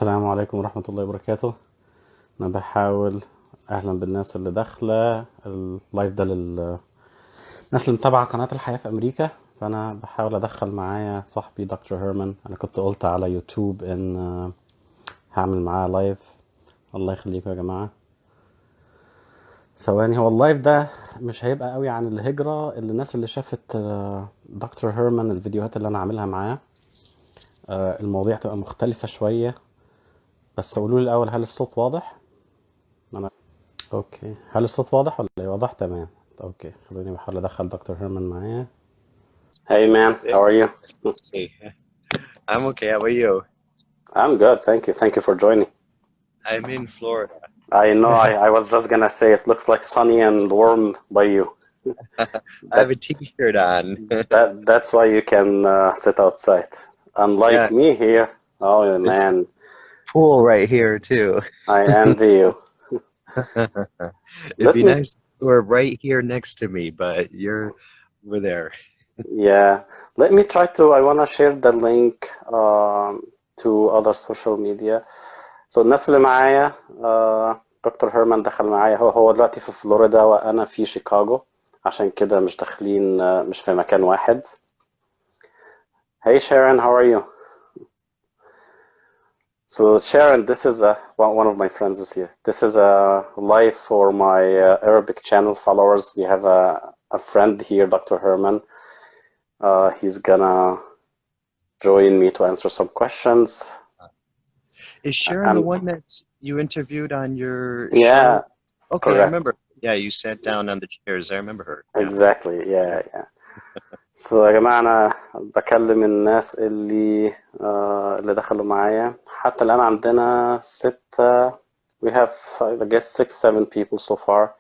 السلام عليكم ورحمة الله وبركاته. أنا بحاول أهلا بالناس اللي داخلة اللايف ده للناس اللي متابعة قناة الحياة في أمريكا. فأنا بحاول أدخل معايا صاحبي دكتور هيرمان. أنا كنت قلت على يوتيوب إن هعمل معاه لايف. الله يخليكم يا جماعة. ثواني، هو اللايف ده مش هيبقى قوي عن الهجرة. اللي الناس اللي شافت دكتور هيرمان الفيديوهات اللي أنا عاملها معاه، المواضيع تبقى مختلفة شوية. بس قولوا لي الأول، هل الصوت واضح؟ أنا اوكي، هل الصوت واضح ولا ايه؟ واضح تمام. اوكي، خليني بحاول ادخل دكتور هيرمان معايا. Hey man, how are you? Hey, I'm okay. How are you? I'm good, thank you. Thank you for joining. I'm in Florida. I know, I was just gonna say it looks like sunny and warm by you. I have a That t-shirt on. that's why you can sit outside. Yeah, Unlike me here, oh it's man, pool right here too. I envy you. It'd Let be me, nice if you were right here next to me, but you're over there. yeah, let me try to, I wanna share the link to other social media. الناس اللي معايا، دكتور هيرمان دخل معايا. هو دلوقتي في فلوريدا وانا في شيكاغو، عشان كده مش داخلين، مش في مكان واحد. Hey Sharon, how are you? So Sharon, this is one of my friends is here. This is a live for my Arabic channel followers. We have a friend here, Dr. Herman. He's gonna join me to answer some questions. Is Sharon the one that you interviewed on your Yeah, show? Okay, I correct. remember. Yeah, you sat down on the chairs. I remember her. Yeah. Exactly. Yeah. يا جماعة، أنا بكلم الناس اللي دخلوا معايا. حتى الآن عندنا 6. We have, I guess, 6-7 people so far.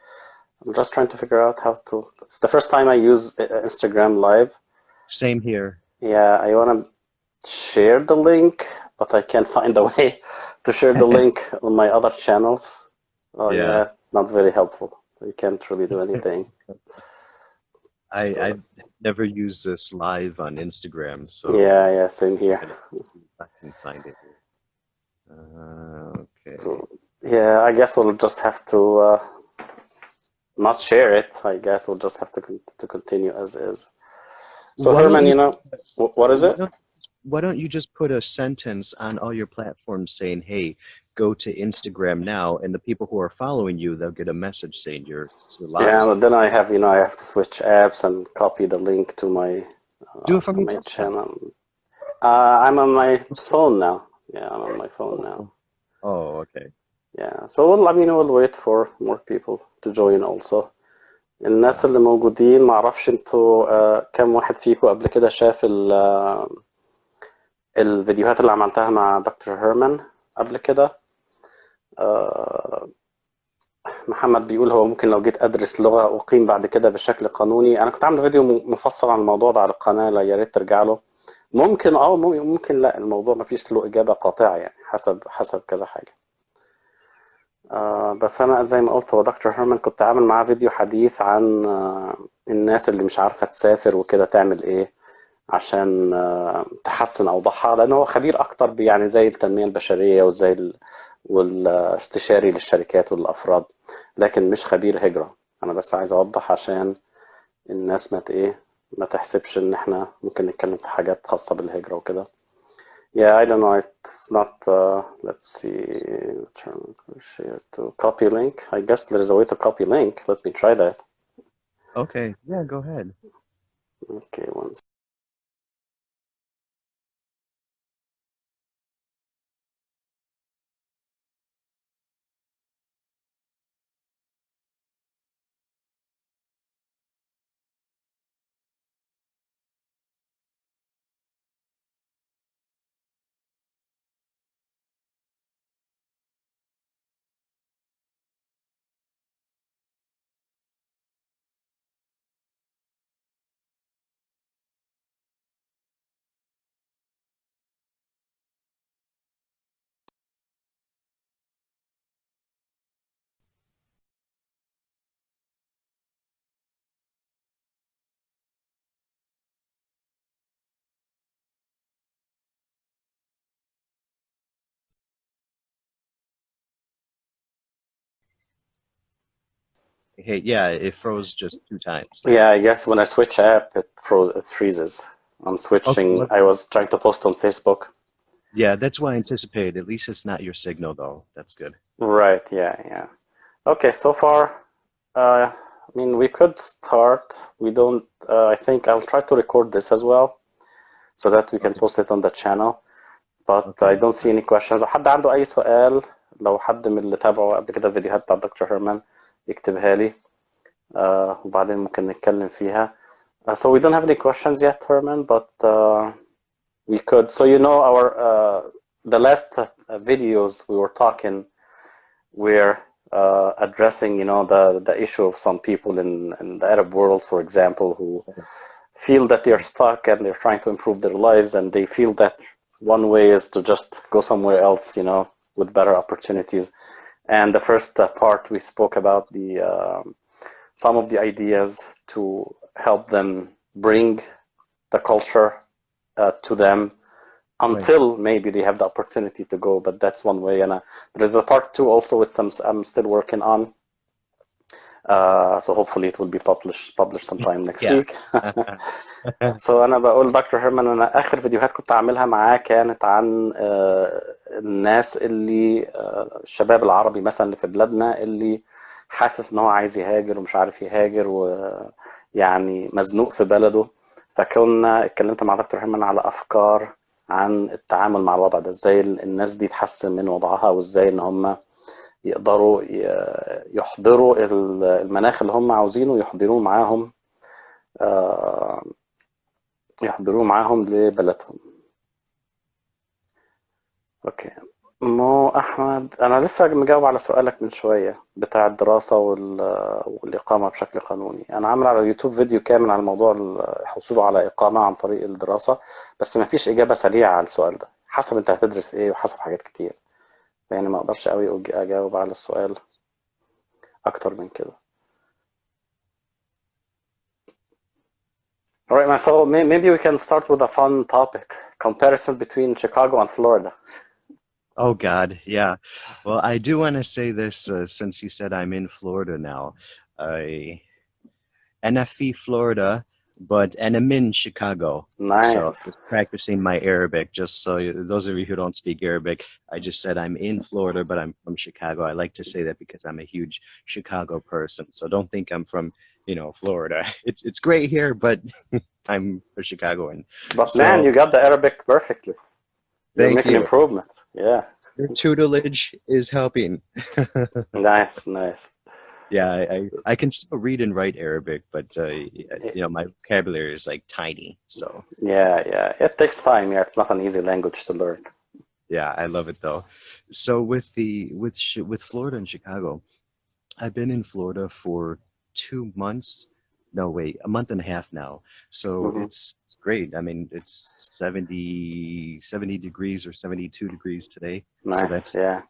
I'm just trying to figure out how to. It's the first time I use Instagram Live. Same here. Yeah, I want to share the link, but I can't find a way to share the link on my other channels. Oh yeah, not very helpful. You can't really do anything. I never use this live on Instagram, so Yeah, same here. I can find it. Okay. So yeah, I guess we'll just have to not share it. I guess we'll just have to continue as is. So Why don't Herman, you what is it? why don't you just put a sentence on all your platforms saying, "Hey, go to Instagram now," and the people who are following you, they'll get a message saying you're live. Yeah, but then I have to switch apps and copy the link to my Do it from your desktop. channel. I'm on my phone now. Yeah, I'm on my phone now. Oh, okay. Yeah, so we'll wait for more people to join also. الناس اللي موجودين، معرفش انتوا كم واحد فيكم قبل كده شاف الفيديوهات اللي عملتها مع دكتور هيرمان قبل كده. محمد بيقول هو ممكن لو جيت أدرس لغة أقيم بعد كده بشكل قانوني. أنا كنت عامل فيديو مفصل عن الموضوع ده على القناة، لا يا ريت ترجع له. ممكن ممكن لا، الموضوع ما فيش له إجابة قاطعة يعني، حسب كذا حاجة. بس أنا زي ما قلت، هو دكتور هيرمان كنت عامل معاه فيديو حديث عن الناس اللي مش عارفة تسافر وكده تعمل إيه عشان تحسن أوضاعها، لأنه هو خبير أكتر يعني زي التنمية البشرية وزي والاستشاري للشركات والأفراد، لكن مش خبير هجرة. أنا بس عايز أوضح عشان الناس ما تحسبش إن إحنا ممكن نتكلم في حاجات خاصة بالهجرة وكده. Yeah, I don't know. It's not. Let's see. Share to copy link. I guess there is a way to copy link. Let me try that. Okay. Yeah, go ahead. Okay, one second. Hey, yeah, it froze just 2 times. Yeah, I guess when I switch app, it freezes. I'm Okay, switching. well, I was trying to post on Facebook. yeah, that's what I anticipated. At least it's not your signal, though. That's good. Right. Yeah. Yeah. Okay. So far, I mean, we could start. We don't. I think I'll try to record this as well so that we can Okay, post it on the channel. But I okay. don't see any questions. لو حد عنده أي سؤال، لو حد من اللي تابعوا قبل كده الفيديوهات بتاع دكتور هيرمان يكتبها لي، وبعدين ممكن نتكلم فيها. So we don't have any questions yet, Herman, but we could. So you know our the last videos we were talking, we're addressing, you know, the issue of some people in the Arab world, for example, who feel that they're stuck and they're trying to improve their lives, and they feel that one way is to just go somewhere else, you know, with better opportunities. And the first part we spoke about the some of the ideas to help them bring the culture to them Right. until maybe they have the opportunity to go. But that's one way. And there is a part 2 also with some I'm still working on. So hopefully it will be published sometime next Yeah. week. So أنا بقول دكتور هيرمان، أنا آخر فيديوهات كنت أعملها معاه كانت عن الناس اللي الشباب العربي مثلا اللي في بلادنا اللي حاسس إن هو عايز يهاجر ومش عارف يهاجر ويعني مزنوق في بلده. فكنا اتكلمت مع دكتور هيرمان على أفكار عن التعامل مع الوضع ده، إزاي الناس دي تحسن من وضعها، وإزاي إن هم يقدروا يحضروا المناخ اللي هم عاوزينه، يحضروه معاهم لبلدهم. اوكي. مو احمد، انا لسه مجاوب على سؤالك من شويه بتاع الدراسه والاقامه بشكل قانوني. انا عامل على اليوتيوب فيديو كامل على موضوع الحصول على اقامه عن طريق الدراسه، بس ما فيش اجابه سريعه على السؤال ده، حسب انت هتدرس ايه وحسب حاجات كتير، يعني ما اقدرش قوي اجاوب على السؤال اكتر من كده. All right, so maybe we can start with a fun topic: comparison between Chicago and Florida. Oh God, yeah. Well, I do want to say this since you said I'm in Florida now. NFE Florida, and I'm in Chicago. So Nice. just practicing my Arabic. Just so those of you who don't speak Arabic, I just said I'm in Florida, but I'm from Chicago. I like to say that because I'm a huge Chicago person. So don't think I'm from, Florida. It's great here, but I'm a Chicagoan. But So man, you got the Arabic perfectly. You're thank making you. improvements. Yeah. Your tutelage is helping. Nice, nice. Yeah, I can still read and write Arabic, but my vocabulary is like tiny. So Yeah. It takes time. Yeah, it's not an easy language to learn. yeah, I love it though. So with Florida and Chicago, I've been in Florida for 2 months. No, wait, a month and a half now. So Hmm. it's great. I mean, it's 70 degrees or 72 degrees today. So Nice. that's Yeah.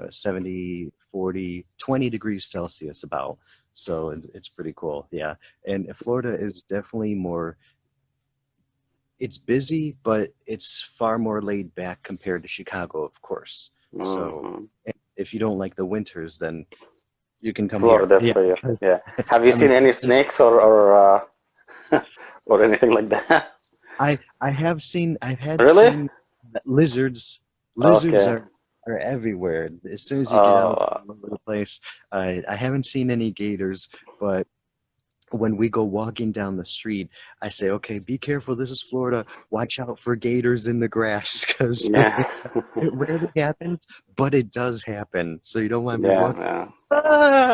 70, 40, 20 degrees Celsius about. So it's pretty cool. Yeah. And Florida is definitely it's busy, but it's far more laid back compared to Chicago, of course. So Hmm. if you don't like the winters, then you can come here. Florida's Yeah. clear. Yeah. Have you I seen mean, any snakes or or anything like that? I've had Really? seen lizards. Lizards Okay. are everywhere. As soon as you get out Uh, all over the place. I haven't seen any gators, but when we go walking down the street, I say, okay, be careful. This is Florida. Watch out for gators in the grass because yeah. it rarely happens, but it does happen. So you don't want to be Yeah. walking. Yeah. Ah!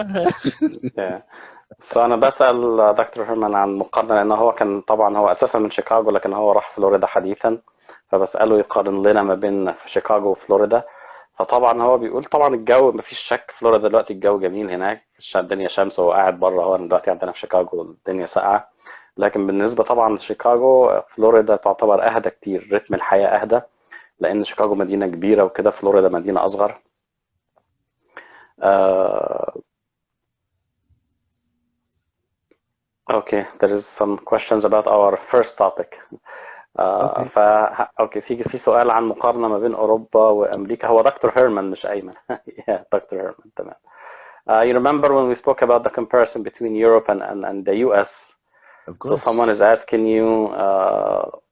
Yeah. فأنا بسأل دكتور هيرمان عن مقارنة، لأن هو كان طبعا هو أساسا من شيكاغو لكن هو راح فلوريدا حديثا، فبسأله يقارن لنا ما بين في شيكاغو وفلوريدا. فطبعا هو بيقول طبعا الجو مفيش شك، فلوريدا دلوقتي الجو جميل هناك، الدنيا شمس وهو قاعد بره، هو دلوقتي عندنا في شيكاغو الدنيا ساقعة. لكن بالنسبة طبعا لشيكاغو، فلوريدا تعتبر أهدى كتير، رتم الحياة أهدى، لأن شيكاغو مدينة كبيرة وكده، فلوريدا مدينة أصغر. آه، Okay, there is some questions about our first topic. Okay. اوكي، في سؤال عن مقارنة ما بين اوروبا وامريكا. هو دكتور هيرمان مش ايمن. يا دكتور هيرمان، تمام. You remember when we spoke about the comparison between Europe and the US? Of So course. someone is asking you,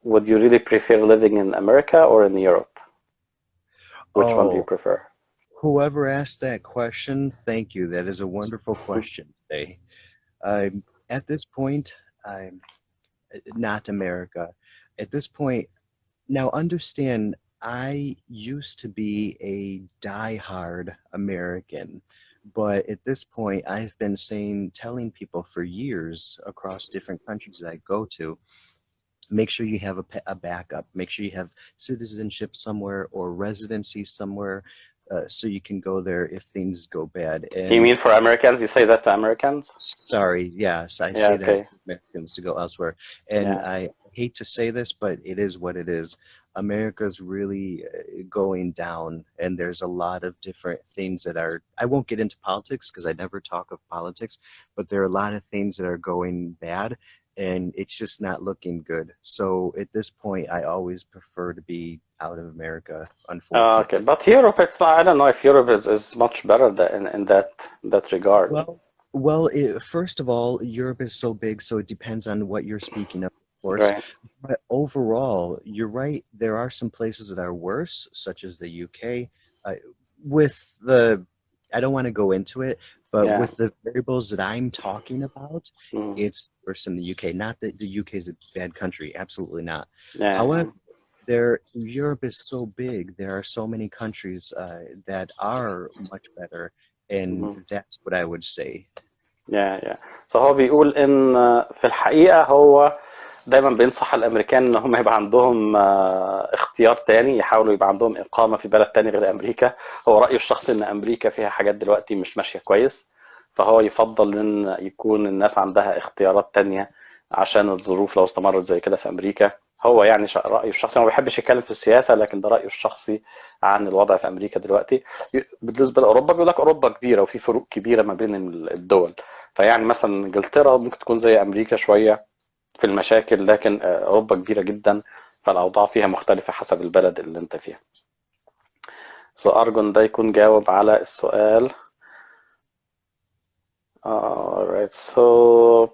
would you really prefer living in America or in Europe? Which one do you prefer? Whoever asked that question, thank you. That is a wonderful question today. At this point, I'm not America. At this point, now understand, I used to be a diehard American, but at this point, I've been telling people for years across different countries that I go to, make sure you have a backup. Make sure you have citizenship somewhere or residency somewhere, so you can go there if things go bad. You And mean for Americans? You say that to Americans? sorry, yes, I Yeah, say that okay. to Americans to go elsewhere. And Yeah. I hate to say this, but it is what it is. America's really going down, and there's a lot of different things that are, I won't get into politics because I never talk of politics, but there are a lot of things that are going bad, and it's just not looking good. So at this point, I always prefer to be out of America, Okay, unfortunately. but Europe, it's not, I don't know if Europe is much better in that regard. First of all, Europe is so big, so it depends on what you're speaking of course. Right. But overall, you're right. There are some places that are worse, such as the UK. With the, I don't want to go into it, but Yeah. with the variables that I'm talking about, Mm. it's worse in the UK. Not that the UK is a bad country, absolutely not. Yeah. However, Europe is so big. There are so many countries that are much better, and Mhm. that's what I would say. يا so هو بيقول ان في الحقيقة هو دايما بينصح الامريكان ان هم يبقى عندهم اختيار تاني، يحاولوا يبقى عندهم اقامة في بلد تاني غير امريكا. هو رأيه الشخصي ان امريكا فيها حاجات دلوقتي مش ماشية كويس، فهو يفضل ان يكون الناس عندها اختيارات تانية عشان الظروف لو استمرت زي كده في امريكا. هو يعني رأيه الشخصي، هو ما بيحبش يتكلم في السياسة، لكن ده رأيه الشخصي عن الوضع في امريكا دلوقتي. بالنسبة لاوروبا بيقول لك اوروبا كبيرة وفي فروق كبيرة ما بين الدول. فيعني مثلا انجلترا ممكن تكون زي امريكا شويه في المشاكل، لكن اوروبا كبيره جدا، فالاوضاع فيها مختلفه حسب البلد اللي انت فيها. ارجو ده يكون جاوب على السؤال. alright so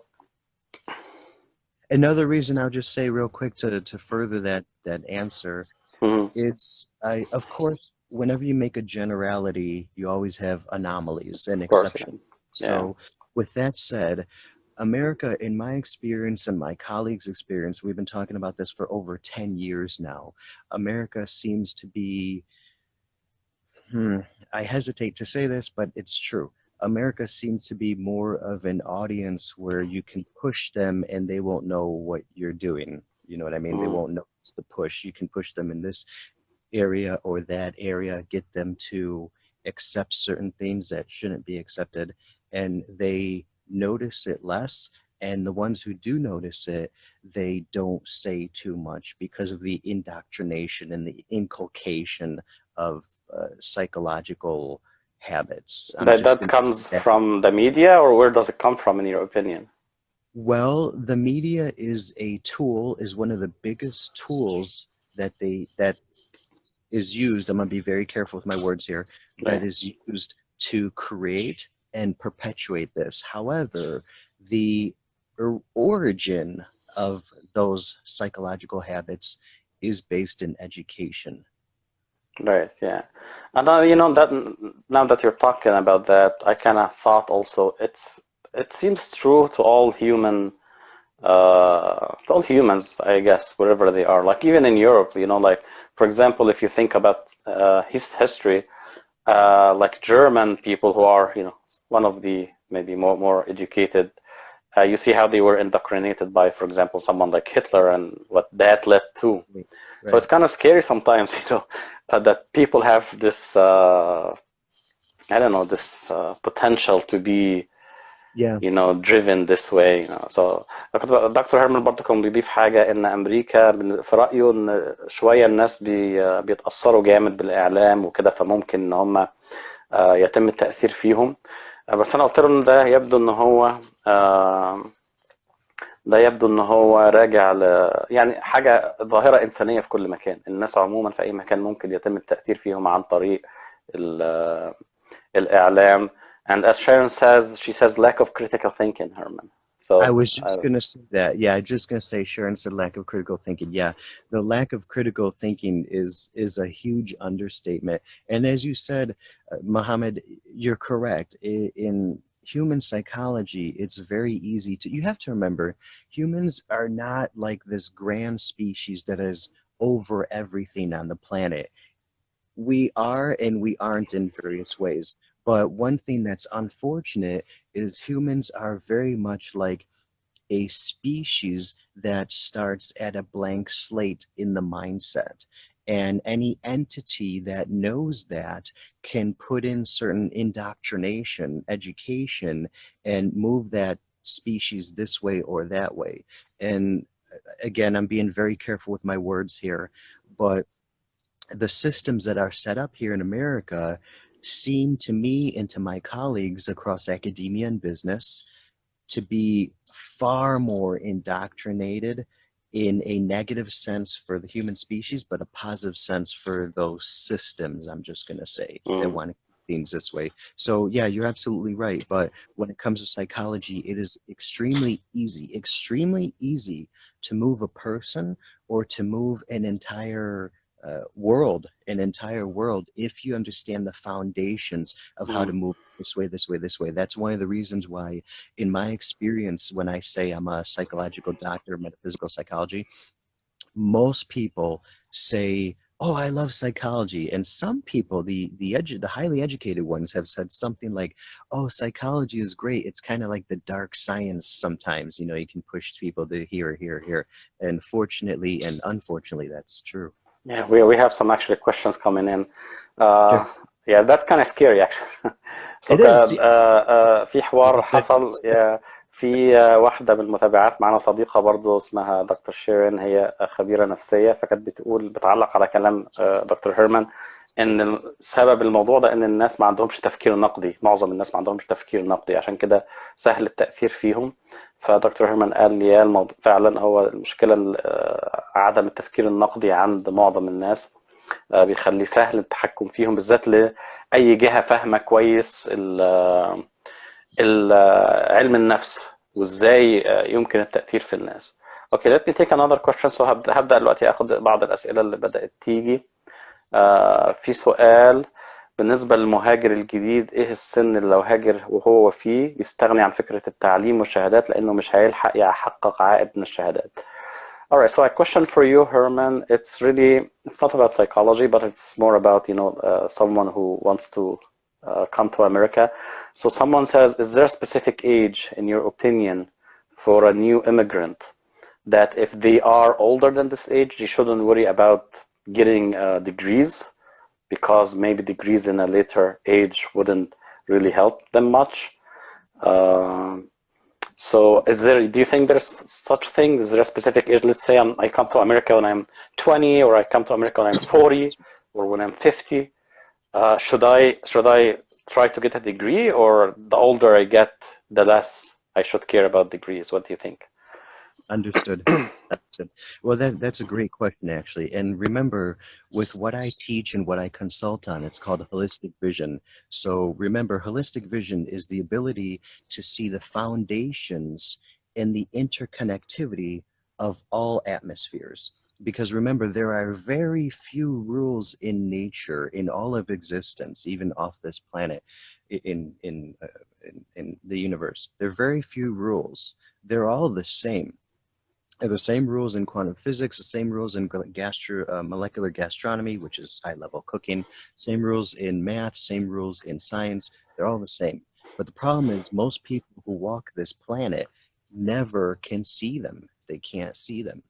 Another reason I'll just say real quick to further that answer mhm, is, of course, whenever you make a generality, you always have anomalies and of course, exceptions. yeah. So with that said, America, in my experience and my colleagues' experience, we've been talking about this for over 10 years now. America seems to be, I hesitate to say this, but it's true. America seems to be more of an audience where you can push them and they won't know what you're doing. You know what I mean? They Mhm, won't notice the push. You can push them in this area or that area, get them to accept certain things that shouldn't be accepted, and they notice it less. And the ones who do notice it, they don't say too much because of the indoctrination and the inculcation of psychological habits. I'm just that going to comes say that. from the media, or where does it come from in your opinion? Well, the media is a tool, is one of the biggest tools that is used, I'm going to be very careful with my words here, Yeah. but is used to create and perpetuate this. However, the origin of those psychological habits is based in education. Right, yeah. And that now that you're talking about that, I kind of thought also it seems true to all humans, I guess, wherever they are. Like even in Europe, like for example, if you think about his history, like German people who are, one of the maybe more educated, you see how they were indoctrinated by, for example, someone like Hitler and what that led to. So it's Right. kind of scary sometimes, that people have this, I don't know, this potential to be, Yeah. driven this way. So دكتور هيرمان برضه كان بيضيف حاجة إن أمريكا في رأيه إن شوية الناس بيتأثروا جامد بالإعلام وكده، فممكن إن هم يتم التأثير فيهم. بس أنا قلت له إن ده يبدو إن هو راجع يعني حاجة ظاهرة إنسانية في كل مكان. الناس عموما في أي مكان ممكن يتم التأثير فيهم عن طريق الإعلام. And as Sharon says, she says lack of critical thinking, Herman. I So was just going to say that. Yeah, I was just going to say Sharon said lack of critical thinking. Yeah, the lack of critical thinking is a huge understatement. And as you said, Mohammed, you're correct. In human psychology, it's very easy to, you have to remember, humans are not like this grand species that is over everything on the planet. We are and we aren't in various ways. But one thing that's unfortunate is humans are very much like a species that starts at a blank slate in the mindset. And any entity that knows that can put in certain indoctrination, education, and move that species this way or that way. And again, I'm being very careful with my words here, but the systems that are set up here in America seem to me and to my colleagues across academia and business to be far more indoctrinated in a negative sense for the human species, but a positive sense for those systems, I'm just going to say, that want to keep things this way. So, yeah, you're absolutely right. But when it comes to psychology, it is extremely easy to move a person or to move an entire world, if you understand the foundations of how to move this way, this way, this way. That's one of the reasons why, in my experience, when I say I'm a psychological doctor, metaphysical psychology, most people say, "Oh, I love psychology," and some people, the highly educated ones, have said something like, "Oh, psychology is great. It's kind of like the dark science. Sometimes, you know, you can push people to here, here, here." And fortunately and unfortunately, that's true. yeah, we have some actually questions coming in. Sure. Yeah, that's kind of scary actually. So It is. في حوار It's a, حصل في واحدة من المتابعات معنا صديقة برضو اسمها دكتور شيرين، هي خبيرة نفسية، فكانت بتعلق على كلام دكتور هيرمان ان سبب الموضوع ده ان الناس ما عندهمش تفكير نقدي، معظم الناس ما عندهمش تفكير نقدي عشان كده سهل التأثير فيهم. فدكتور هيرمان قال لي يا الموضوع فعلا هو المشكلة عدم التفكير النقدي عند معظم الناس، بيخلي سهل التحكم فيهم، بالذات لأي جهة فاهمة كويس علم النفس وازاي يمكن التأثير في الناس. Okay, let me take another question. So هبدأ دلوقتي اخد بعض الأسئلة اللي بدأت تيجي. في سؤال بالنسبة للمهاجر الجديد، ايه السن اللي لو هاجر وهو فيه يستغني عن فكرة التعليم والشهادات لأنه مش هيلحق يحقق عائد من الشهادات؟ Alright, so a question for you, Herman. It's not about psychology, but it's more about, someone who wants to come to America. So someone says, is there a specific age, in your opinion, for a new immigrant that if they are older than this age, they shouldn't worry about getting degrees, because maybe degrees in a later age wouldn't really help them much? So do you think there's such thing? Is there a specific age? Let's say I come to America when I'm 20, or I come to America when I'm 40, or when I'm 50. Should I try to get a degree, or the older I get, the less I should care about degrees? What do you think? Understood. Well, that's a great question, actually. And remember, with what I teach and what I consult on, it's called holistic vision. So remember, holistic vision is the ability to see the foundations and the interconnectivity of all atmospheres. Because remember, there are very few rules in nature, in all of existence, even off this planet, in the universe. There are very few rules. They're all the same. The same rules in quantum physics, the same rules in molecular gastronomy, which is high-level cooking, same rules in math, same rules in science. They're all the same. But the problem is most people who walk this planet never can see them. They can't see them.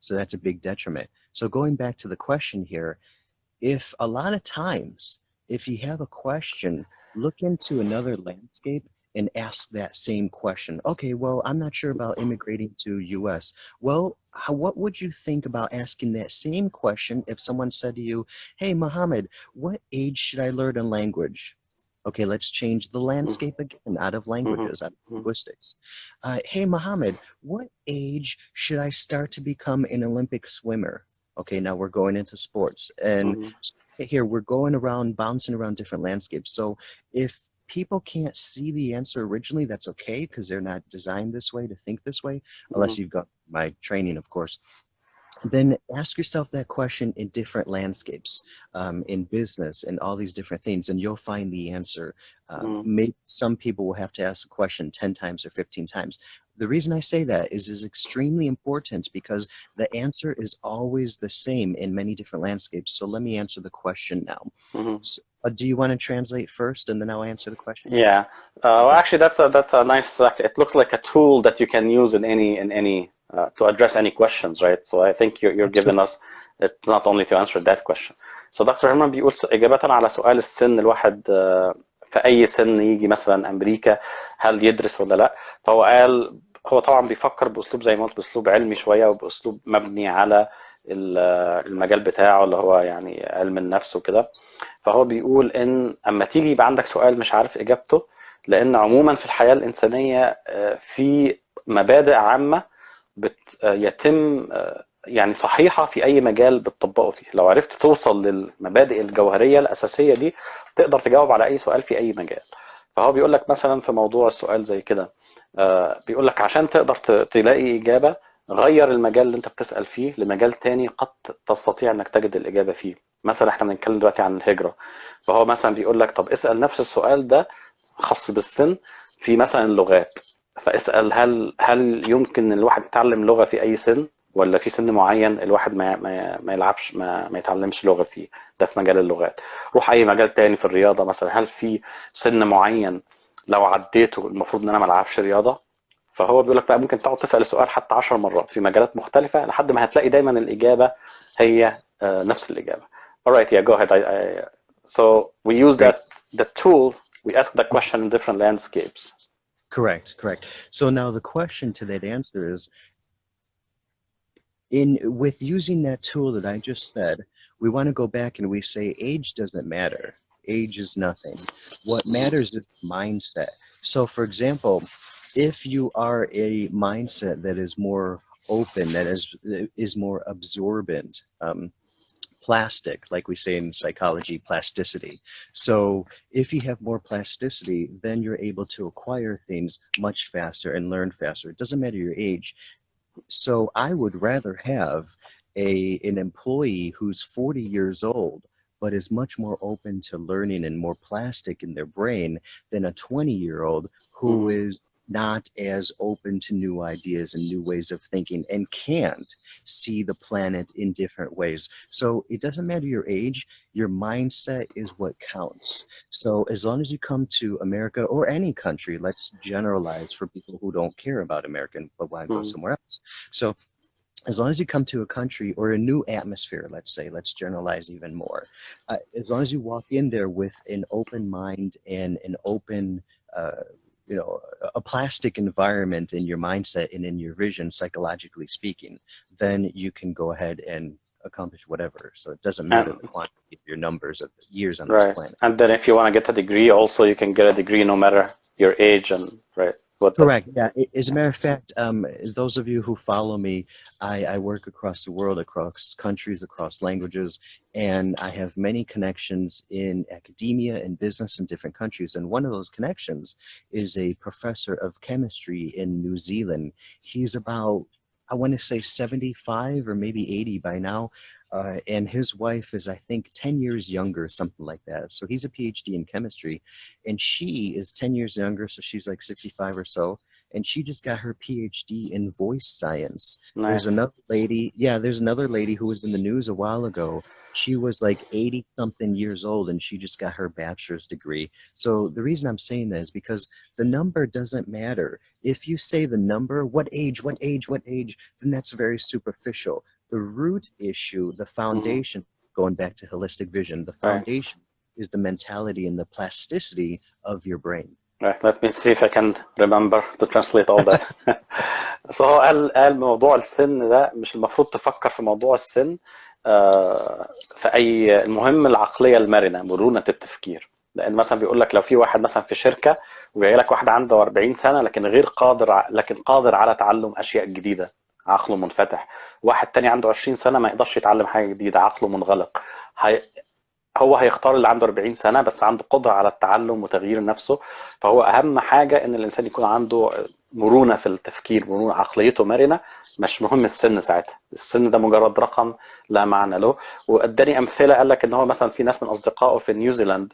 So that's a big detriment. So going back to the question here, if a lot of times, if you have a question, look into another landscape and ask that same question. Okay, well, I'm not sure about immigrating to US. Well, what would you think about asking that same question if someone said to you, hey, Mohammed, what age should I learn a language? Okay, let's change the landscape again, out of languages, out of linguistics. Hey, Mohammed, what age should I start to become an Olympic swimmer? Okay, now we're going into sports. And here we're going around, bouncing around different landscapes. So if people can't see the answer originally, that's okay, because they're not designed this way to think this way, unless you've got my training, of course. Then ask yourself that question in different landscapes, in business and all these different things, and you'll find the answer. Maybe some people will have to ask the question 10 times or 15 times. The reason I say that is extremely important because the answer is always the same in many different landscapes. So let me answer the question now. So, do you want to translate first and then I'll answer the question? Yeah. Well, actually, that's a nice. It looks like a tool that you can use in any to address any questions, right? So I think you're giving us it not only to answer that question. So دكتور هيرمان بيقول إجابة على سؤال السن، الواحد في أي سن يجي مثلا أمريكا هل يدرس ولا لا؟ فهو قال هو طبعا بيفكر بأسلوب زي ما قلت، بأسلوب علمي شوية وبأسلوب مبني على المجال بتاعه اللي هو يعني علم النفس وكده. فهو بيقول ان اما تيجي يبقى عندك سؤال مش عارف اجابته، لان عموما في الحياة الانسانية في مبادئ عامة يتم يعني صحيحة في اي مجال بتطبقه فيه. لو عرفت توصل للمبادئ الجوهرية الاساسية دي تقدر تجاوب على اي سؤال في اي مجال. فهو بيقول لك مثلا في موضوع السؤال زي كده، بيقول لك عشان تقدر تلاقي اجابة غير المجال اللي انت بتسأل فيه لمجال تاني قد تستطيع انك تجد الاجابة فيه. مثلا احنا بنتكلم دلوقتي عن الهجرة، فهو مثلا بيقول لك طب اسأل نفس السؤال ده خاص بالسن في مثلا اللغات، فاسأل هل يمكن الواحد يتعلم لغة في اي سن، ولا في سن معين الواحد ما يلعبش ما يتعلمش لغة فيه. ده في مجال اللغات. روح اي مجال تاني في الرياضة مثلا، هل في سن معين لو عديته المفروض ان انا ما العبش رياضة؟ فهو بيقول لك بقى ممكن تقعد تسأل السؤال حتى 10 مرات في مجالات مختلفة لحد ما هتلاقي دايما الإجابة هي نفس الإجابة. Alright, yeah, go ahead. So we use the tool, we ask the question in different landscapes. Correct. So now the question to that answer is, with using that tool that I just said, we want to go back and we say age doesn't matter. Age is nothing. What matters is mindset. So for example, if you are a mindset that is more open, that is more absorbent, plastic, like we say in psychology, plasticity. So if you have more plasticity, then you're able to acquire things much faster and learn faster. It doesn't matter your age. So I would rather have an employee who's 40 years old but is much more open to learning and more plastic in their brain than a 20-year-old who is not as open to new ideas and new ways of thinking and can't see the planet in different ways. So it doesn't matter your age, your mindset is what counts. So as long as you come to America or any country, let's generalize for people who don't care about America but want to go somewhere else. So as long as you come to a country or a new atmosphere, let's generalize even more. As long as you walk in there with an open mind and an open, a plastic environment in your mindset and in your vision, psychologically speaking, then you can go ahead and accomplish whatever. So it doesn't matter the quantity of your numbers of years on this planet. And then if you want to get a degree also, you can get a degree no matter your age and Correct. Yeah. As a matter of fact, those of you who follow me, I work across the world, across countries, across languages, and I have many connections in academia and business in different countries. And one of those connections is a professor of chemistry in New Zealand. He's about, I want to say 75 or maybe 80 by now. And his wife is, I think, 10 years younger, something like that. So he's a PhD in chemistry, and she is 10 years younger, so she's like 65 or so. And she just got her PhD in voice science. Nice. There's another lady who was in the news a while ago. She was like 80-something years old, and she just got her bachelor's degree. So the reason I'm saying that is because the number doesn't matter. If you say the number, what age, then that's very superficial. The root issue, the foundation, going back to holistic vision, the foundation is the mentality and the plasticity of your brain. Right. Let me see if I can remember to translate all that. So هو قال موضوع السن ده مش المفروض تفكر في موضوع السن في أي، المهم العقلية المرنة، مرونة التفكير. لأن مثلا بيقول لك لو في واحد مثلا في شركة وجاي لك واحد عنده 40 سنة لكن غير قادر، لكن قادر على تعلم أشياء جديدة، عقله منفتح. واحد تاني عنده 20 سنة ما يقدرش يتعلم حاجة جديدة، عقله منغلق. هو هيختار اللي عنده 40 سنة بس عنده قدرة على التعلم وتغيير نفسه. فهو أهم حاجة إن الإنسان يكون عنده مرونة في التفكير، مرونة، عقليته مرنة. مش مهم السن ساعتها، السن ده مجرد رقم لا معنى له. واداني أمثلة، قال لك إن هو مثلا في ناس من أصدقائه في نيوزيلاند،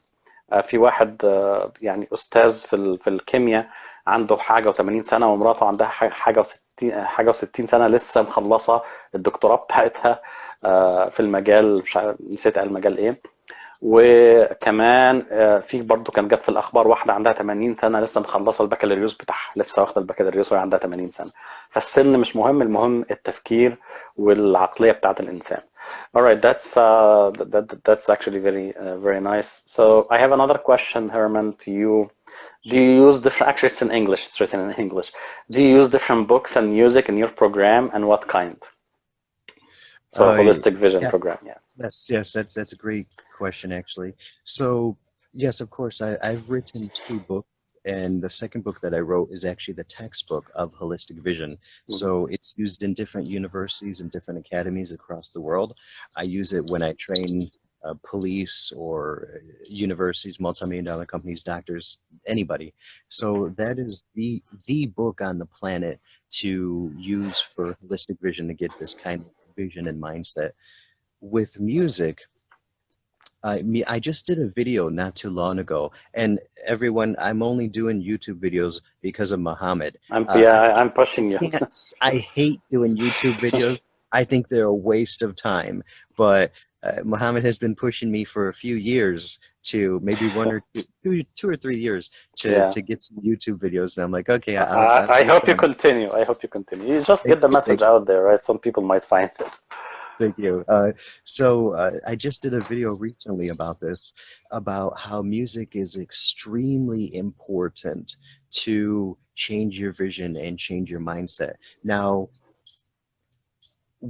في واحد يعني أستاذ في الكيمياء، عنده حاجة و80 سنة، ومراته عندها حاجة و60 سنة، لسه مخلصة الدكتوراه بتاعتها في المجال، مش عارف نسيت المجال ايه. وكمان في برضه كان جت في الاخبار واحده عندها 80 سنه لسه مخلصه البكالوريوس بتاعها، لسه واخده البكالوريوس وهي عندها 80 سنه. فالسن مش مهم، المهم التفكير والعقليه بتاعت الانسان. Alright, that's actually very nice. So I have another question, Herman, to you. Do you use different, actually it's in English, it's written in English. Do you use different books and music in your program, and what kind? So a holistic vision Yeah. program, yeah. Yes, that's a great question actually. So yes, of course, I've written 2 books, and the second book that I wrote is actually the textbook of holistic vision. So it's used in different universities and different academies across the world. I use it when I train police or universities, multi-million-dollar companies, doctors, anybody. So that is the book on the planet to use for holistic vision, to get this kind of vision and mindset. With music, I just did a video not too long ago, and everyone, I'm only doing YouTube videos because of Muhammad. I'm pushing you. I hate doing YouTube videos. I think they're a waste of time, but Muhammad has been pushing me for a few years, to maybe 2 or 3 years to get some YouTube videos. And I'm like, okay, I hope you continue. I hope you continue. You just get the message out there, right? Some people might find it. Thank you. I just did a video recently about this, about how music is extremely important to change your vision and change your mindset. Now,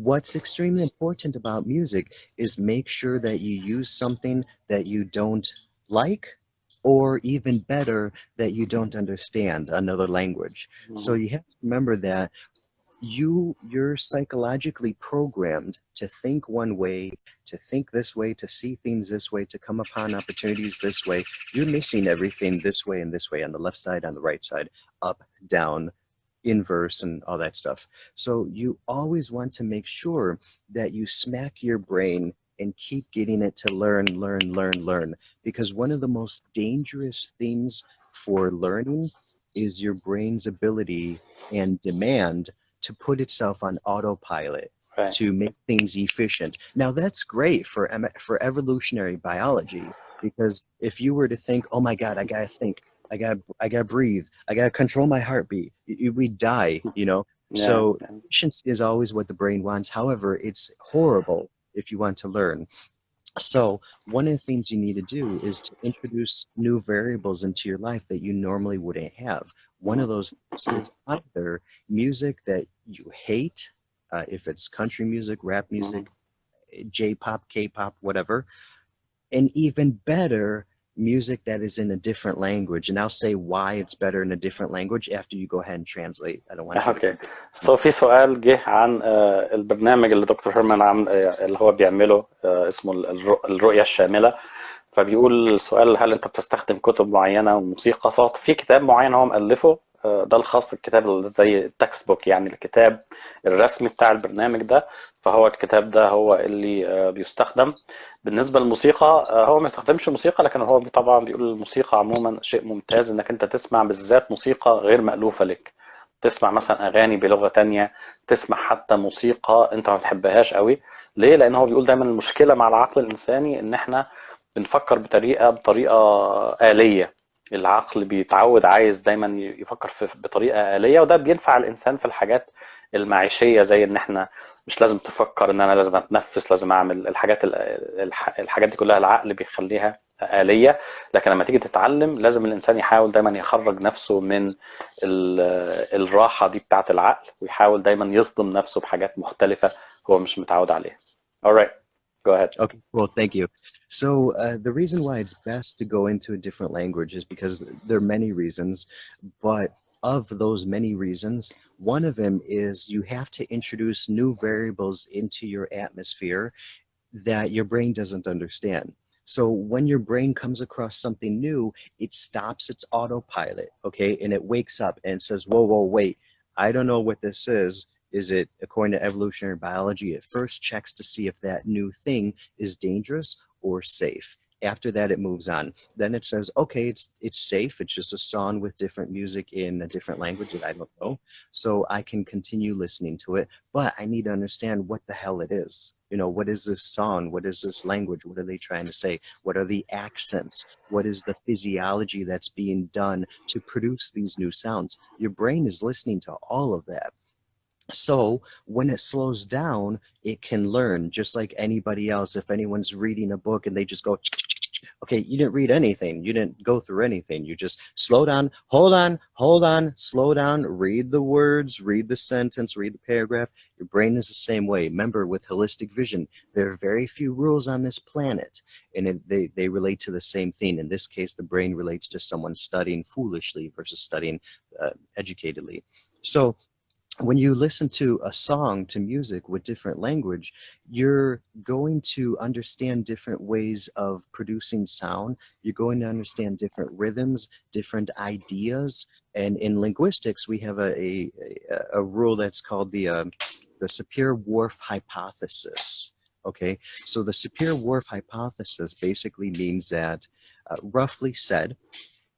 what's extremely important about music is make sure that you use something that you don't like, or even better, that you don't understand another language. So you have to remember that you're psychologically programmed to think one way, to think this way, to see things this way, to come upon opportunities this way. You're missing everything this way and this way, on the left side, on the right side, up, down, inverse, and all that stuff. So you always want to make sure that you smack your brain and keep getting it to learn, because one of the most dangerous things for learning is your brain's ability and demand to put itself on autopilot, Right. to make things efficient. Now that's great for evolutionary biology, because if you were to think, oh my God, I gotta think, I gotta breathe, I gotta control my heartbeat, we die, you know? Yeah. So efficiency is always what the brain wants. However, it's horrible if you want to learn. So one of the things you need to do is to introduce new variables into your life that you normally wouldn't have. One of those things is either music that you hate, if it's country music, rap music, J-pop, K-pop, whatever, and even better, music that is in a different language. And I'll say why it's better in a different language after you go ahead and translate. I don't want you to اوكي. forget. سو في سؤال جه عن البرنامج اللي دكتور هيرمان عم اللي هو بيعمله، اسمه الرؤية الشاملة. فبيقول السؤال: هل انت بتستخدم كتب معينة وموسيقى؟ ففي كتاب معين هو مؤلفه، ده الخاص، الكتاب اللي زي التكست بوك، يعني الكتاب الرسمي بتاع البرنامج ده. فهو الكتاب ده هو اللي بيستخدم. بالنسبة للموسيقى، هو ما يستخدمش موسيقى، لكن هو طبعا بيقول الموسيقى عموما شيء ممتاز انك انت تسمع بالذات موسيقى غير مألوفة لك، تسمع مثلا اغاني بلغة تانية، تسمع حتى موسيقى انت ما بتحبهاش قوي. ليه؟ لان هو بيقول دايما المشكلة مع العقل الانساني ان احنا بنفكر بطريقة آلية. العقل بيتعود عايز دايما يفكر بطريقة آلية، وده بينفع الانسان في الحاجات المعيشية، زي ان احنا مش لازم تفكر ان انا لازم اتنفس، لازم اعمل الحاجات دي كلها العقل بيخليها آلية. لكن لما تيجي تتعلم لازم الانسان يحاول دايما يخرج نفسه من الراحة دي بتاعت العقل، ويحاول دايما يصدم نفسه بحاجات مختلفة هو مش متعود عليها. Alright, go ahead. Okay, well, thank you. So the reason why it's best to go into a different language is because there are many reasons, but of those many reasons, one of them is you have to introduce new variables into your atmosphere that your brain doesn't understand. So when your brain comes across something new, it stops its autopilot, okay? And it wakes up and says, whoa, whoa, wait, I don't know what this is. Is it, according to evolutionary biology, it first checks to see if that new thing is dangerous or safe. After that, it moves on. Then it says, okay, it's safe. It's just a song with different music in a different language that I don't know. So I can continue listening to it, but I need to understand what the hell it is. You know, what is this song? What is this language? What are they trying to say? What are the accents? What is the physiology that's being done to produce these new sounds? Your brain is listening to all of that. So when it slows down, it can learn just like anybody else. If anyone's reading a book and they just go, okay, you didn't read anything. You didn't go through anything. You just slow down, hold on, slow down, read the words, read the sentence, read the paragraph. Your brain is the same way. Remember, with holistic vision, there are very few rules on this planet, and they relate to the same thing. In this case, the brain relates to someone studying foolishly versus studying educatedly. So when you listen to a song, to music with different language, you're going to understand different ways of producing sound. You're going to understand different rhythms, different ideas. And in linguistics, we have a rule that's called the Sapir-Whorf hypothesis. Okay, so the Sapir-Whorf hypothesis basically means that, roughly said,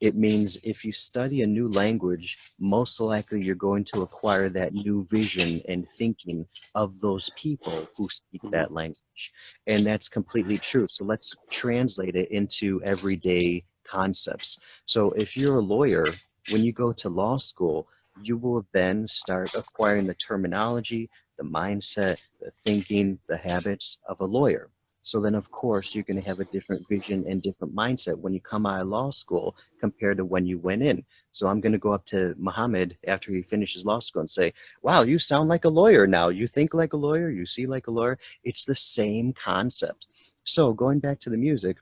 it means if you study a new language, most likely you're going to acquire that new vision and thinking of those people who speak that language. And that's completely true. So let's translate it into everyday concepts. So if you're a lawyer, when you go to law school, you will then start acquiring the terminology, the mindset, the thinking, the habits of a lawyer. So then, of course, you're going to have a different vision and different mindset when you come out of law school compared to when you went in. So I'm going to go up to Muhammad after he finishes law school and say, wow, you sound like a lawyer now. You think like a lawyer. You see like a lawyer. It's the same concept. So going back to the music,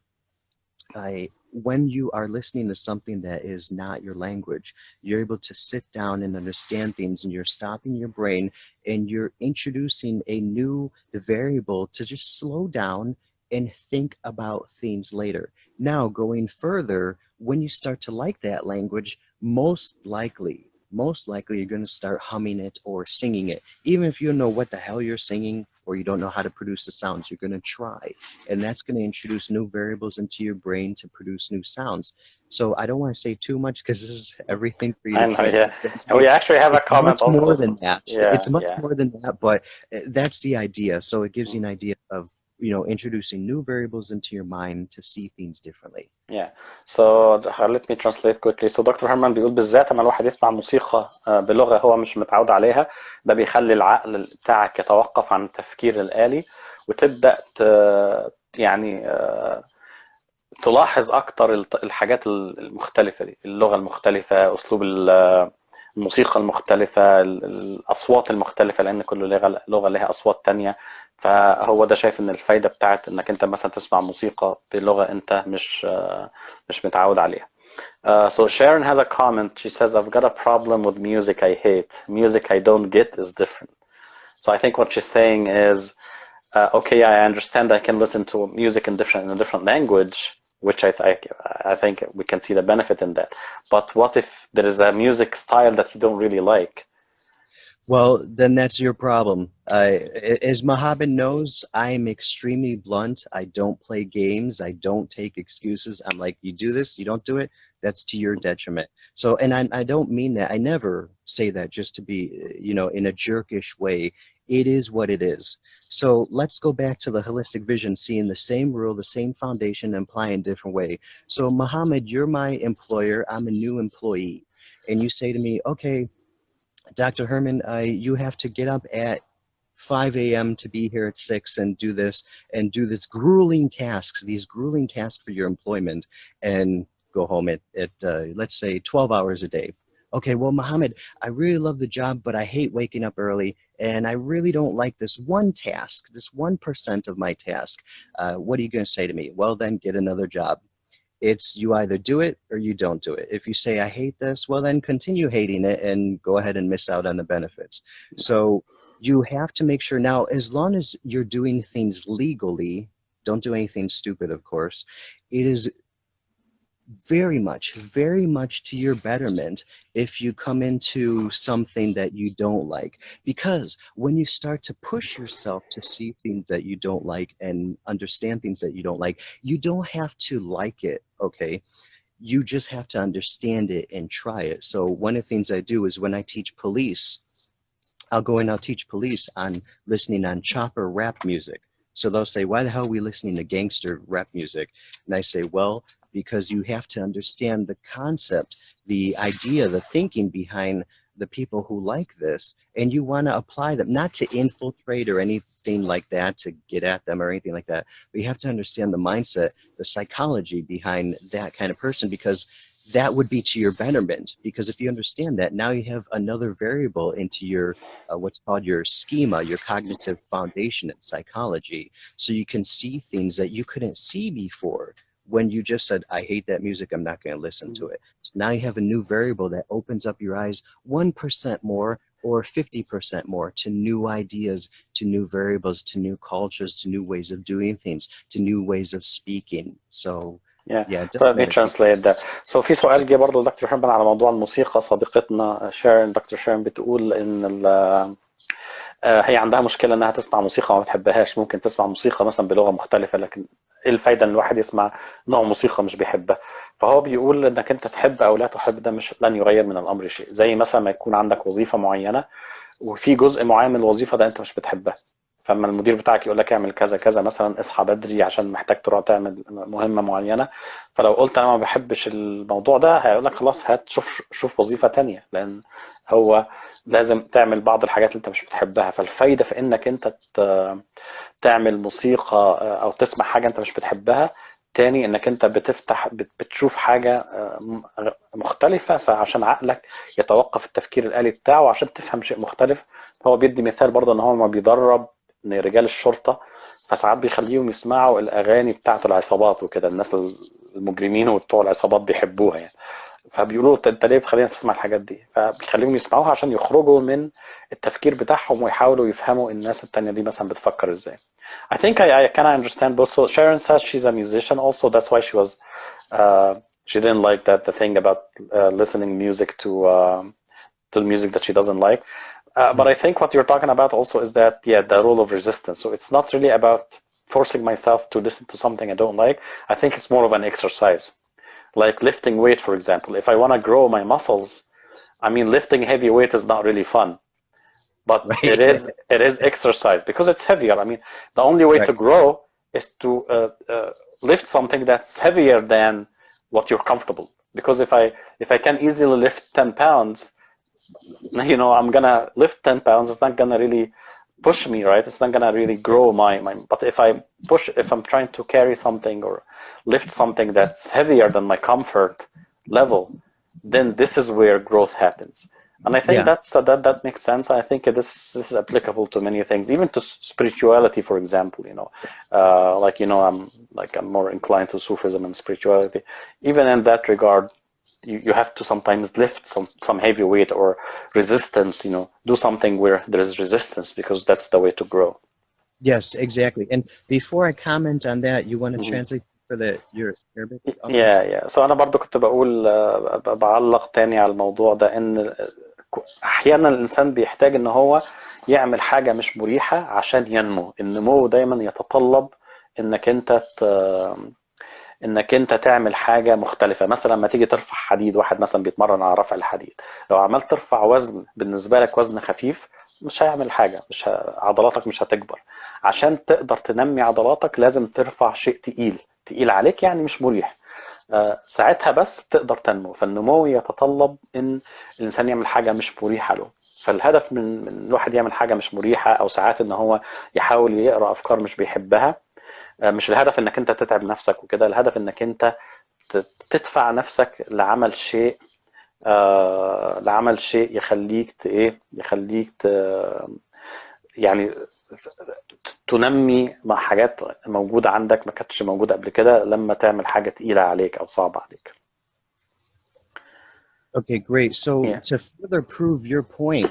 when you are listening to something that is not your language, you're able to sit down and understand things, and you're stopping your brain and you're introducing a new variable to just slow down and think about things later. Now, going further, when you start to like that language, most likely you're going to start humming it or singing it. Even if you don't know what the hell you're singing or you don't know how to produce the sounds, you're going to try. And that's going to introduce new variables into your brain to produce new sounds. So I don't want to say too much because this is everything for you I to know, keep yeah. to And we actually have a it's comment much more also. than that. Yeah, It's much yeah. more than that, but that's the idea. So it gives you an idea of, introducing new variables into your mind to see things differently. Yeah. So let me translate quickly. So دكتور هيرمان بيقول بالذات لما الواحد يسمع موسيقى بلغة هو مش متعود عليها، ده بيخلي العقل بتاعك يتوقف عن التفكير الآلي، وتبدأ يعني تلاحظ أكتر الحاجات المختلفة دي، اللغة المختلفة، أسلوب الموسيقى المختلفة، الأصوات المختلفة، لأن كل لغة لها أصوات تانية. فهو ده شايف إن الفايدة بتاعت إنك أنت مثلا تسمع موسيقى بلغة أنت مش متعود عليها. So Sharon has a comment. She says, I've got a problem with music I hate. Music I don't get is different. So I think what she's saying is, okay, I understand I can listen to music in a different language, which I think we can see the benefit in that. But what if there is a music style that you don't really like? Well, then that's your problem. As Mohammed knows, I'm extremely blunt. I don't play games. I don't take excuses. I'm like, you do this, you don't do it, that's to your detriment. So, and I don't mean that. I never say that just to be, in a jerkish way. It is what it is. So let's go back to the holistic vision, seeing the same rule, the same foundation, and applying a different way. So, Mohammed, you're my employer. I'm a new employee. And you say to me, okay, Dr. Heyerman, you have to get up at 5 a.m. to be here at 6 and do this these grueling tasks for your employment, and go home at let's say 12 hours a day. Okay, well, Mohammed, I really love the job, but I hate waking up early, and I really don't like this one task, this 1% of my task. What are you going to say to me? Well, then get another job. It's you either do it or you don't do it. If you say, I hate this, well, then continue hating it and go ahead and miss out on the benefits. So you have to make sure now, as long as you're doing things legally, Don't do anything stupid, of course. It is very much to your betterment if you come into something that you don't like, because when you start to push yourself to see things that you don't like and understand things that you don't like, you don't have to like it, okay? You just have to understand it and try it. So one of the things I do is when I teach police, I'll go and I'll teach police on listening on chopper rap music. So they'll say, why the hell are we listening to gangster rap music? And I say, well, because you have to understand the concept, the idea, the thinking behind the people who like this. And you want to apply them, not to infiltrate or anything like that, to get at them or anything like that. But you have to understand the mindset, the psychology behind that kind of person, because that would be to your betterment. Because if you understand that, now you have another variable into your what's called your schema, your cognitive foundation in psychology. So you can see things that you couldn't see before when you just said, I hate that music, I'm not going to listen to it. So now you have a new variable that opens up your eyes 1% more or 50% more to new ideas, to new variables, to new cultures, to new ways of doing things, to new ways of speaking. So Yeah. yeah, it So doesn't let me matter. translate that. So في سؤال جه برضه لدكتور هيرمان على موضوع الموسيقى. صديقتنا شيرين، دكتور شيرين، بتقول ان هي عندها مشكلة انها تسمع موسيقى وما بتحبهاش. ممكن تسمع موسيقى مثلا بلغة مختلفة، لكن ايه الفايدة ان الواحد يسمع نوع موسيقى مش بيحبها؟ فهو بيقول انك انت تحب او لا تحب ده مش لن يغير من الامر شيء. زي مثلا ما يكون عندك وظيفة معينة وفي جزء معين من الوظيفة ده انت مش بتحبها، فاما المدير بتاعك يقول لك اعمل كذا كذا، مثلا اصحى بدري عشان محتاج تروح تعمل مهمة معينة، فلو قلت انا ما بحبش الموضوع ده هيقول لك خلاص هات شوف وظيفة تانية، لان هو لازم تعمل بعض الحاجات اللي انت مش بتحبها. فالفايدة في انك انت تعمل موسيقى او تسمع حاجة انت مش بتحبها، تاني انك انت بتشوف حاجة مختلفة، فعشان عقلك يتوقف التفكير الآلي بتاعه عشان تفهم شيء مختلف. هو بيدي مثال برضه ان هو ما بيدرب رجال الشرطة، فساعات بيخليهم يسمعوا الأغاني بتاعت العصابات وكده، الناس المجرمين وبتوع العصابات بيحبوها يعني. فبيقولوا انت ليه بتخلينا تسمع الحاجات دي؟ فبيخليهم يسمعوها عشان يخرجوا من التفكير بتاعهم ويحاولوا يفهموا الناس التانية دي مثلا بتفكر ازاي. I think I can understand both. So Sharon says she's a musician also. That's why she didn't like the thing about listening music to the music that she doesn't like. But I think what you're talking about also is that, yeah, the role of resistance. So it's not really about forcing myself to listen to something I don't like. I think it's more of an exercise. Like lifting weight, for example. If I want to grow my muscles, I mean, lifting heavy weight is not really fun, but Right. it is exercise because it's heavier. I mean, the only way Right. to grow is to lift something that's heavier than what you're comfortable. Because if I can easily lift 10 pounds, I'm gonna lift 10 pounds. It's not gonna really push me, right? It's not gonna really grow my. But if I'm trying to carry something or lift something that's heavier than my comfort level, then this is where growth happens. And I think Yeah. that makes sense. I think this is applicable to many things, even to spirituality, for example. I'm more inclined to Sufism and spirituality. Even in that regard, you have to sometimes lift some heavy weight or resistance. Do something where there is resistance because that's the way to grow. Yes, exactly. And before I comment on that, you want to translate for your Arabic audience? Yeah. So أنا برضو كنت بقول بعلق تاني على الموضوع ده، إن أحيانا الإنسان بيحتاج إن هو يعمل حاجة مش مريحة عشان ينمو. النمو دايما يتطلب إنك أنت تعمل حاجة مختلفة. مثلا لما تيجي ترفع حديد، واحد مثلا بيتمرن على رفع الحديد، لو عملت ترفع وزن بالنسبة لك وزن خفيف مش هيعمل حاجة، عضلاتك مش هتكبر. عشان تقدر تنمي عضلاتك لازم ترفع شيء تقيل عليك، يعني مش مريح. ساعتها بس تقدر تنمو. فالنمو يتطلب ان الانسان يعمل حاجة مش مريحة له. فالهدف من الواحد يعمل حاجة مش مريحة، او ساعات ان هو يحاول يقرأ افكار مش بيحبها. مش الهدف انك انت تتعب نفسك وكده، الهدف انك انت تدفع نفسك لعمل شيء يخليك يعني تنمي مع حاجات موجودة عندك ما كانتش موجودة قبل كده لما تعمل حاجة تقيلة عليك أو صعبة عليك. Okay, great. So Yeah. to further prove your point,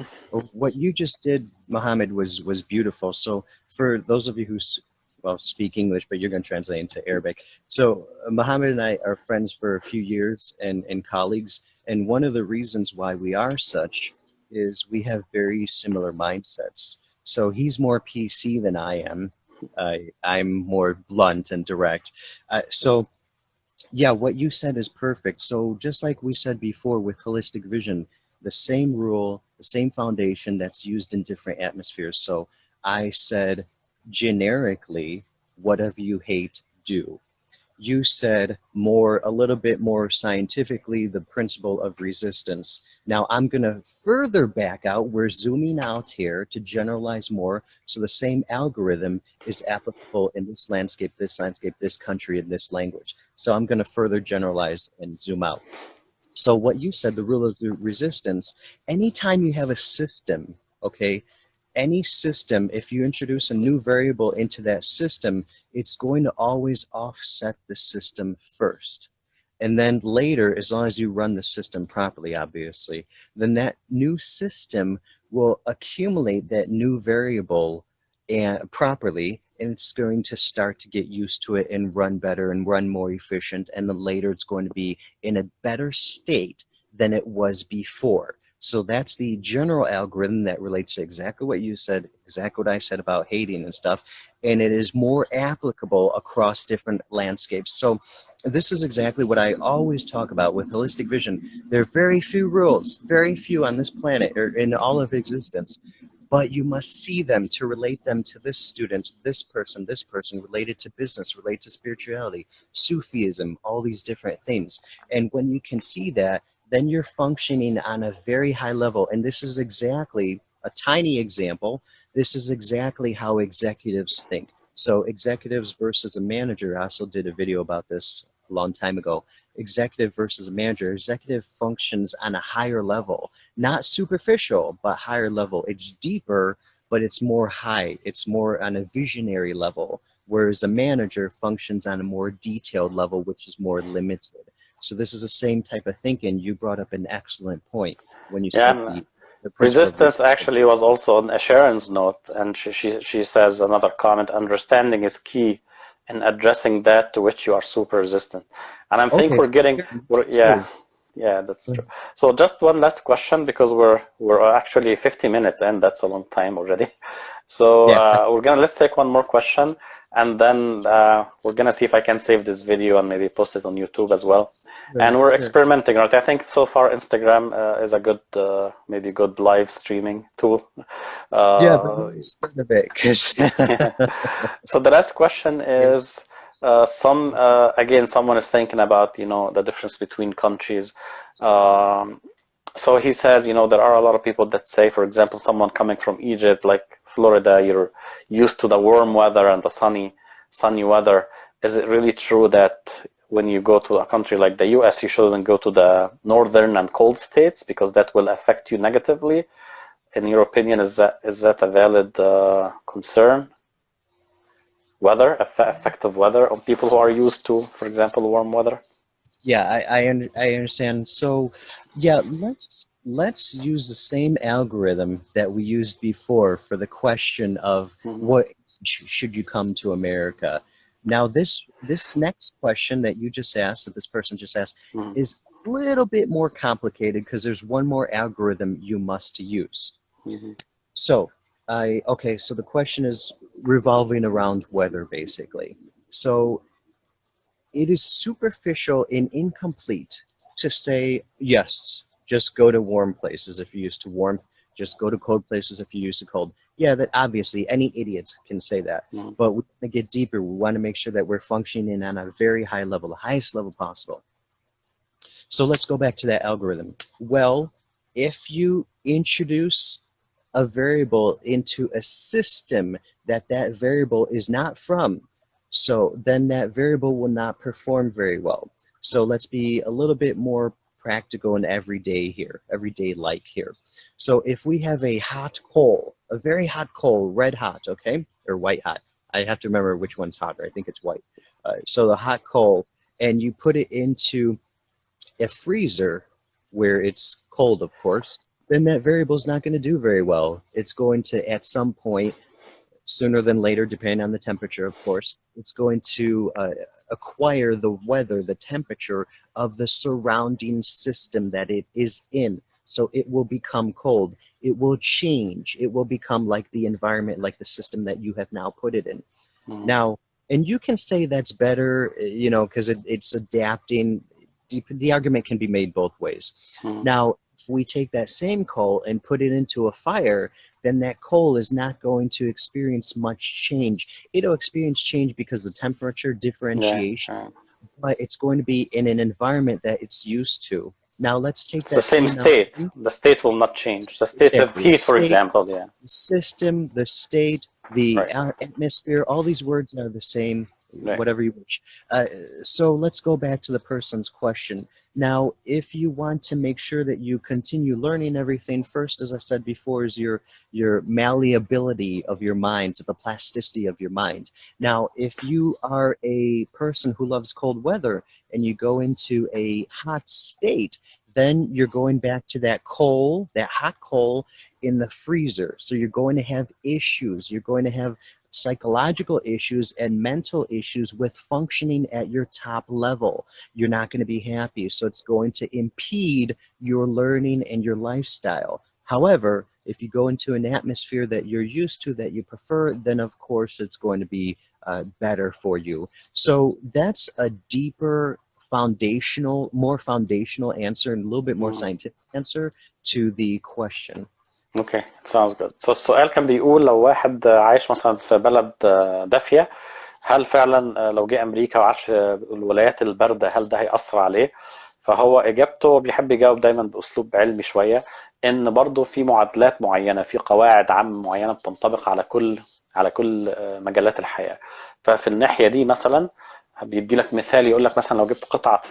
what you just did, Mohammed, was beautiful. So for those of you who well, speak English, but you're going to translate into Arabic. So Mohammed and I are friends for a few years and colleagues. And one of the reasons why we are such is we have very similar mindsets. So he's more PC than I am. I'm more blunt and direct. So yeah, what you said is perfect. So just like we said before with holistic vision, the same rule, the same foundation that's used in different atmospheres. So I said generically, whatever you hate, do. You said more, a little bit more scientifically, the principle of resistance. Now I'm going to further back out. We're zooming out here to generalize more. So the same algorithm is applicable in this landscape, this country, and this language. So I'm going to further generalize and zoom out. So what you said, the rule of the resistance, anytime you have a system, okay, any system, if you introduce a new variable into that system, it's going to always offset the system first. And then later, as long as you run the system properly, obviously, then that new system will accumulate that new variable properly, and it's going to start to get used to it and run better and run more efficient. And then later it's going to be in a better state than it was before. So that's the general algorithm that relates to exactly what you said, exactly what I said about hating and stuff. And it is more applicable across different landscapes. So this is exactly what I always talk about with holistic vision. There are very few rules, very few on this planet or in all of existence, but you must see them to relate them to this student, this person, related to business, related to spirituality, Sufism, all these different things. And when you can see that, then you're functioning on a very high level. And this is exactly a tiny example. This is exactly how executives think. So executives versus a manager, I also did a video about this a long time ago. Executive versus a manager. Executive functions on a higher level, not superficial, but higher level. It's deeper, but it's more high. It's more on a visionary level, whereas a manager functions on a more detailed level, which is more limited. So this is the same type of thinking. You brought up an excellent point when you Yeah, said and the principle of resistance resistance. actually was also on Sharon's note, and she says another comment: understanding is key in addressing that to which you are super resistant. And I think Okay, we're getting, yeah, true. yeah, that's true. So just one last question, because we're actually 50 minutes in. That's a long time already. So Yeah. let's take one more question, and then we're gonna see if I can save this video and maybe post it on YouTube as well. And we're Sure. experimenting, right? I think so far Instagram is a good, maybe good live streaming tool. Yeah, but Uh, let start a bit, 'cause yeah. So the last question yeah. is, again, someone is thinking about, the difference between countries. Um, so he says, there are a lot of people that say, for example, someone coming from Egypt, like Florida, you're used to the warm weather and the sunny weather. Is it really true that when you go to a country like the US, you shouldn't go to the northern and cold states because that will affect you negatively? In your opinion, is that a valid concern? Weather, effective weather on people who are used to, for example, warm weather? Yeah, I understand. So, yeah, let's use the same algorithm that we used before for the question of Hmm. what should you come to America. Now, this next question that you just asked, that this person just asked, Hmm. is a little bit more complicated because there's one more algorithm you must use. Hmm. So, okay, so the question is revolving around weather, basically. So it is superficial and incomplete to say, yes, just go to warm places if you're used to warmth, just go to cold places if you're used to cold. Yeah, that obviously any idiot can say that. Hmm. But we want to get deeper. We want to make sure that we're functioning on a very high level, the highest level possible. So let's go back to that algorithm. Well, if you introduce a variable into a system that variable is not from, so then that variable will not perform very well. So let's be a little bit more practical and everyday like here. So if we have a hot coal, a very hot coal, red hot, okay, or white hot. I have to remember which one's hotter. I think it's white. So the hot coal, and you put it into a freezer where it's cold, of course, then that variable is not going to do very well. It's going to, at some point, sooner than later, depending on the temperature, of course. It's going to acquire the weather, the temperature of the surrounding system that it is in. So it will become cold. It will change. It will become like the environment, like the system that you have now put it in. Now, and you can say that's better, you know, because it's adapting. The argument can be made both ways. Now, if we take that same coal and put it into a fire, then that coal is not going to experience much change. It'll experience change because of the temperature differentiation, but it's going to be in an environment that it's used to. Now let's take that the same state. The state will not change. The state of heat, for example, the system, the state, the atmosphere, all these words are the same, whatever you wish. So let's go back to the person's question. Now, if you want to make sure that you continue learning everything, first, as I said before, is your malleability of your mind, the plasticity of your mind. Now, if you are a person who loves cold weather and you go into a hot state, then you're going back to that coal, that hot coal in the freezer. So you're going to have issues. You're going to have psychological issues and mental issues with functioning at your top level. You're not going to be happy. So it's going to impede your learning and your lifestyle. However, if you go into an atmosphere that you're used to, that you prefer, then of course it's going to be better for you. So that's a deeper foundational, more foundational answer and a little bit more scientific answer to the question. اوكي sounds good. So السؤال كان بيقول لو واحد عايش مثلا في بلد دافية، هل فعلا لو جه امريكا وعاش في الولايات الباردة هل ده هيأثر عليه؟ فهو اجابته بيحب يجاوب دايما باسلوب علمي شوية، ان برضو في معادلات معينة، في قواعد عامة معينة بتنطبق على كل مجالات الحياة. ففي الناحية دي مثلا بيدي لك مثال، يقول لك مثلا لو جبت قطعة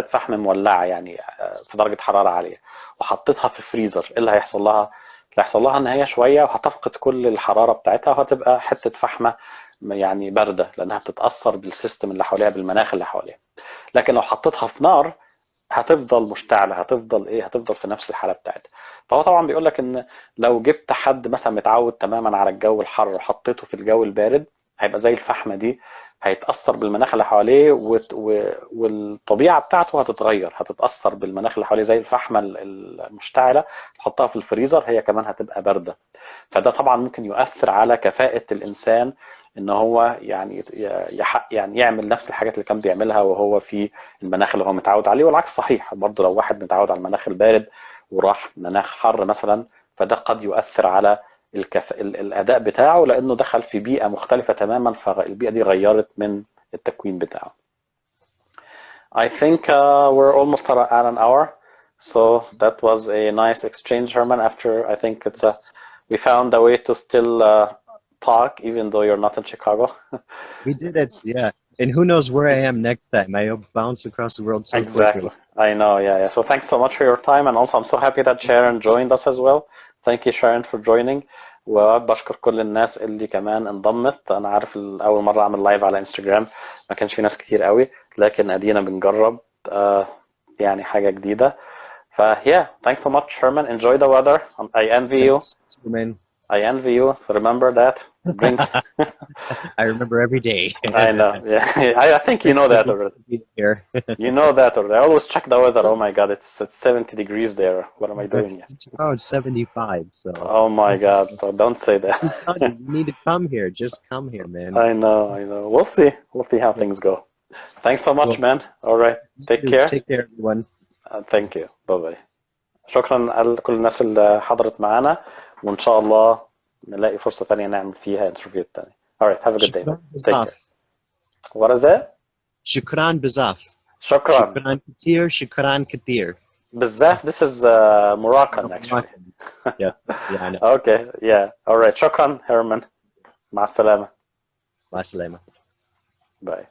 فحم مولعة يعني في درجة حرارة عالية وحطيتها في فريزر، ايه اللي هيحصل لها؟ اللي هيحصل لها ان هي شوية وهتفقد كل الحرارة بتاعتها وهتبقى حتة فحمة يعني باردة، لانها بتتأثر بالسيستم اللي حواليها، بالمناخ اللي حواليها. لكن لو حطيتها في نار هتفضل مشتعلة، هتفضل في نفس الحالة بتاعتها. فهو طبعا بيقول لك ان لو جبت حد مثلا متعود تماما على الجو الحر وحطيته في الجو البارد، هيبقى زي الفحمة دي، هيتأثر بالمناخ اللي حواليه والطبيعة بتاعته هتتأثر بالمناخ اللي حواليه زي الفحمة المشتعلة. تحطها في الفريزر هي كمان هتبقى باردة. فده طبعا ممكن يؤثر على كفاءة الإنسان ان هو يعني يعمل نفس الحاجات اللي كان بيعملها وهو في المناخ اللي هو متعود عليه. والعكس صحيح برضه، لو واحد متعود على المناخ البارد وراح مناخ حر مثلا، فده قد يؤثر على الأداء بتاعه، لأنه دخل في بيئة مختلفة تماما، فالبيئة دي غيرت من التكوين بتاعه. I think we're almost at an hour, so that was a nice exchange, Herman. After I think we found a way to still talk, even though you're not in Chicago. We did it, yeah. And who knows where I am next time? I'll bounce across the world so exactly. quickly. I know, yeah. So thanks so much for your time, and also I'm so happy that Sharon joined us as well. Thank you, Sharon, for joining. وبشكر كل الناس اللي كمان انضمت. انا عارف اول مره اعمل لايف على انستجرام ما كانش في ناس كتير قوي، لكن ادينا بنجرب يعني حاجه جديده. yeah, thanks so much, Herman. Enjoy the weather. I envy you. I envy you. So remember that. Drink. I remember every day. I know. Yeah, I think you know that already. You know that already. I always check the weather. Oh my God, it's 70 degrees there. What am I doing here? Oh, it's 75. So. Oh my God! Don't say that. You need to come here. Just come here, man. I know. We'll see. We'll see how things go. Thanks so much, man. All right. Take care. Take care, everyone. Thank you. Bye bye. شكرا لكل الناس اللي حضرت معانا، وإن شاء الله نلاقي فرصة تانية نعمل فيها انترفيو تاني. All right. Have a good day. Take care. What is that? شكرا بزاف. شكرا كتير. شكرا كتير. بزاف. This is Moroccan actually. Yeah. I know. Okay. Yeah. All right. شكرا هيرمان. مع السلامة. مع السلامة. Bye.